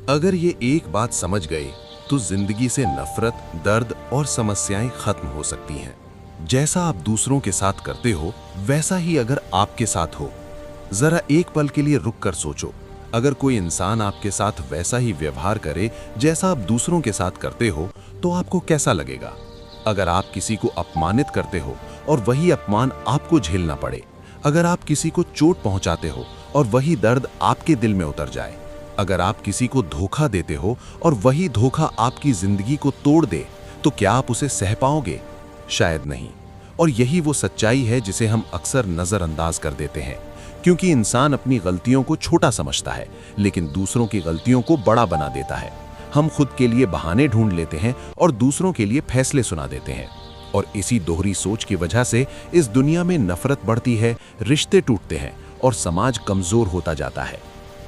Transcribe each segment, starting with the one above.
अगर ये एक बात समझ गए तो जिंदगी से नफरत, दर्द और समस्याएं खत्म हो सकती हैं। जैसा आप दूसरों के साथ करते हो वैसा ही अगर आपके साथ हो। जरा एक पल के लिए रुक कर सोचो, अगर कोई इंसान आपके साथ वैसा ही व्यवहार करे जैसा आप दूसरों के साथ करते हो तो आपको कैसा लगेगा? अगर आप किसी को अपमानित करते हो और वही अपमान आपको झेलना पड़े, अगर आप किसी को चोट पहुंचाते हो और वही दर्द आपके दिल में उतर जाए, अगर आप किसी को धोखा देते हो और वही धोखा आपकी जिंदगी को तोड़ दे, तो क्या आप उसे सह पाओगे? शायद नहीं। और यही वो सच्चाई है जिसे हम अक्सर नजरअंदाज कर देते हैं, क्योंकि इंसान अपनी गलतियों को छोटा समझता है लेकिन दूसरों की गलतियों को बड़ा बना देता है। हम खुद के लिए बहाने ढूंढ लेते हैं और दूसरों के लिए फैसले सुना देते हैं। और इसी दोहरी सोच की वजह से इस दुनिया में नफरत बढ़ती है, रिश्ते टूटते हैं और समाज कमजोर होता जाता है।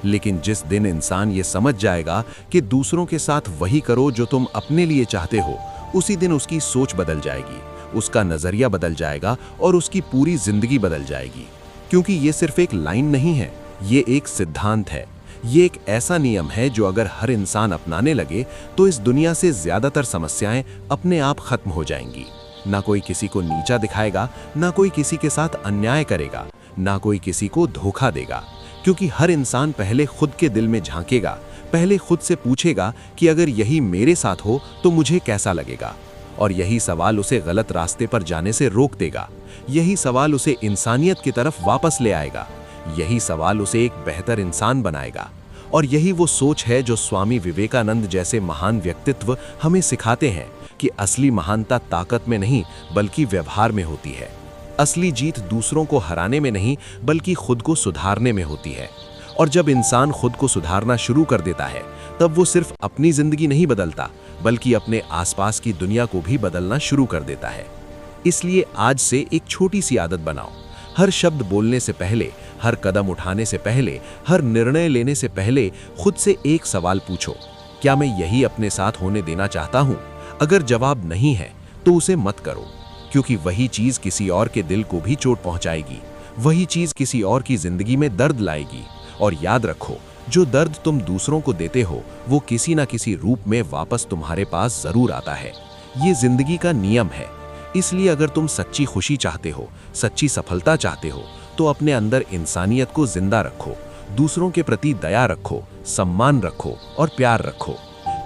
लेकिन जिस दिन इंसान ये समझ जाएगा कि दूसरों के साथ वही करो जो तुम अपने लिए चाहते हो, उसी दिन उसकी सोच बदल जाएगी, उसका नजरिया बदल जाएगा और उसकी पूरी जिंदगी बदल जाएगी। क्योंकि ये सिर्फ एक लाइन नहीं है, ये एक सिद्धांत है। ये एक ऐसा नियम है जो अगर हर इंसान अपनाने लगे तो इस दुनिया से ज्यादातर समस्याएं अपने आप खत्म हो जाएंगी। ना कोई किसी को नीचा दिखाएगा, ना कोई किसी के साथ अन्याय करेगा, ना कोई किसी को धोखा देगा। क्योंकि हर इंसान पहले खुद के दिल में झांकेगा, पहले खुद से पूछेगा कि अगर यही मेरे साथ हो तो मुझे कैसा लगेगा। और यही सवाल उसे गलत रास्ते पर जाने से रोक देगा। यही सवाल उसे इंसानियत की तरफ वापस ले आएगा। यही सवाल उसे एक बेहतर इंसान बनाएगा। और यही वो सोच है जो स्वामी विवेकानंद जैसे महान व्यक्तित्व हमें सिखाते हैं कि असली महानता ताकत में नहीं बल्कि व्यवहार में होती है। असली जीत दूसरों को हराने में नहीं बल्कि खुद को सुधारने में होती है। और जब इंसान खुद को सुधारना शुरू कर देता है तब वो सिर्फ अपनी जिंदगी नहीं बदलता बल्कि अपने आसपास की दुनिया को भी बदलना शुरू कर देता है। इसलिए आज से एक छोटी सी आदत बनाओ। हर शब्द बोलने से पहले, हर कदम उठाने से पहले, हर निर्णय लेने से पहले खुद से एक सवाल पूछो, क्या मैं यही अपने साथ होने देना चाहता हूं? अगर जवाब नहीं है तो उसे मत करो, क्योंकि वही चीज किसी और के दिल को भी चोट पहुंचाएगी। वही चीज किसी और की जिंदगी में दर्द लाएगी। और याद रखो, जो दर्द तुम दूसरों को देते हो वो किसी ना किसी रूप में वापस तुम्हारे पास जरूर आता है। ये जिंदगी का नियम है। इसलिए अगर तुम सच्ची खुशी चाहते हो, सच्ची सफलता चाहते हो, तो अपने अंदर इंसानियत को जिंदा रखो, दूसरों के प्रति दया रखो, सम्मान रखो और प्यार रखो।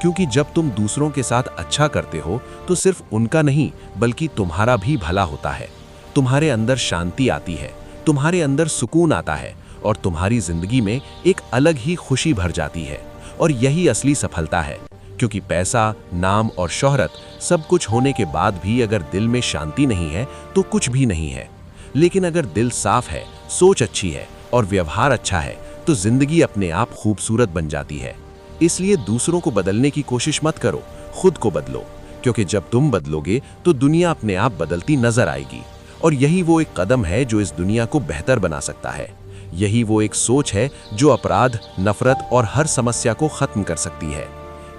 क्योंकि जब तुम दूसरों के साथ अच्छा करते हो तो सिर्फ उनका नहीं बल्कि तुम्हारा भी भला होता है। तुम्हारे अंदर शांति आती है, तुम्हारे अंदर सुकून आता है और तुम्हारी जिंदगी में एक अलग ही खुशी भर जाती है। और यही असली सफलता है। क्योंकि पैसा, नाम और शोहरत सब कुछ होने के बाद भी अगर दिल में शांति नहीं है तो कुछ भी नहीं है। लेकिन अगर दिल साफ है, सोच अच्छी है और व्यवहार अच्छा है तो जिंदगी अपने आप खूबसूरत बन जाती है। इसलिए दूसरों को बदलने की कोशिश मत करो, खुद को बदलो। क्योंकि जब तुम बदलोगे तो दुनिया अपने आप बदलती नजर आएगी। और यही वो एक कदम है जो इस दुनिया को बेहतर बना सकता है। यही वो एक सोच है जो अपराध, नफरत और हर समस्या को खत्म कर सकती है।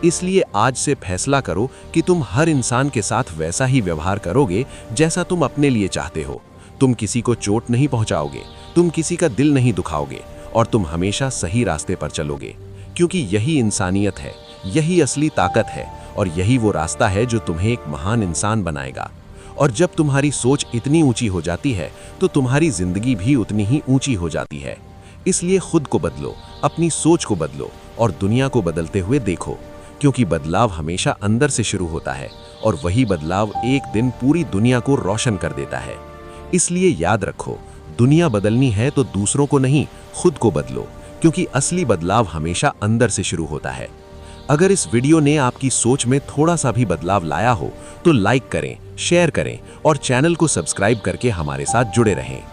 इसलिए आज से फैसला करो कि तुम हर इंसान के साथ वैसा ही व्यवहार करोगे जैसा तुम अपने लिए चाहते हो। तुम किसी को चोट नहीं पहुंचाओगे, तुम किसी का दिल नहीं दुखाओगे और तुम हमेशा सही रास्ते पर चलोगे। क्योंकि यही इंसानियत है, यही असली ताकत है और यही वो रास्ता है जो तुम्हें एक महान इंसान बनाएगा। और जब तुम्हारी सोच इतनी ऊंची हो जाती है तो तुम्हारी जिंदगी भी उतनी ही ऊंची हो जाती है। इसलिए खुद को बदलो, अपनी सोच को बदलो और दुनिया को बदलते हुए देखो। क्योंकि बदलाव हमेशा अंदर से शुरू होता है और वही बदलाव एक दिन पूरी दुनिया को रोशन कर देता है। इसलिए याद रखो, दुनिया बदलनी है तो दूसरों को नहीं, खुद को बदलो। क्योंकि असली बदलाव हमेशा अंदर से शुरू होता है। अगर इस वीडियो ने आपकी सोच में थोड़ा सा भी बदलाव लाया हो तो लाइक करें, शेयर करें और चैनल को सब्सक्राइब करके हमारे साथ जुड़े रहें।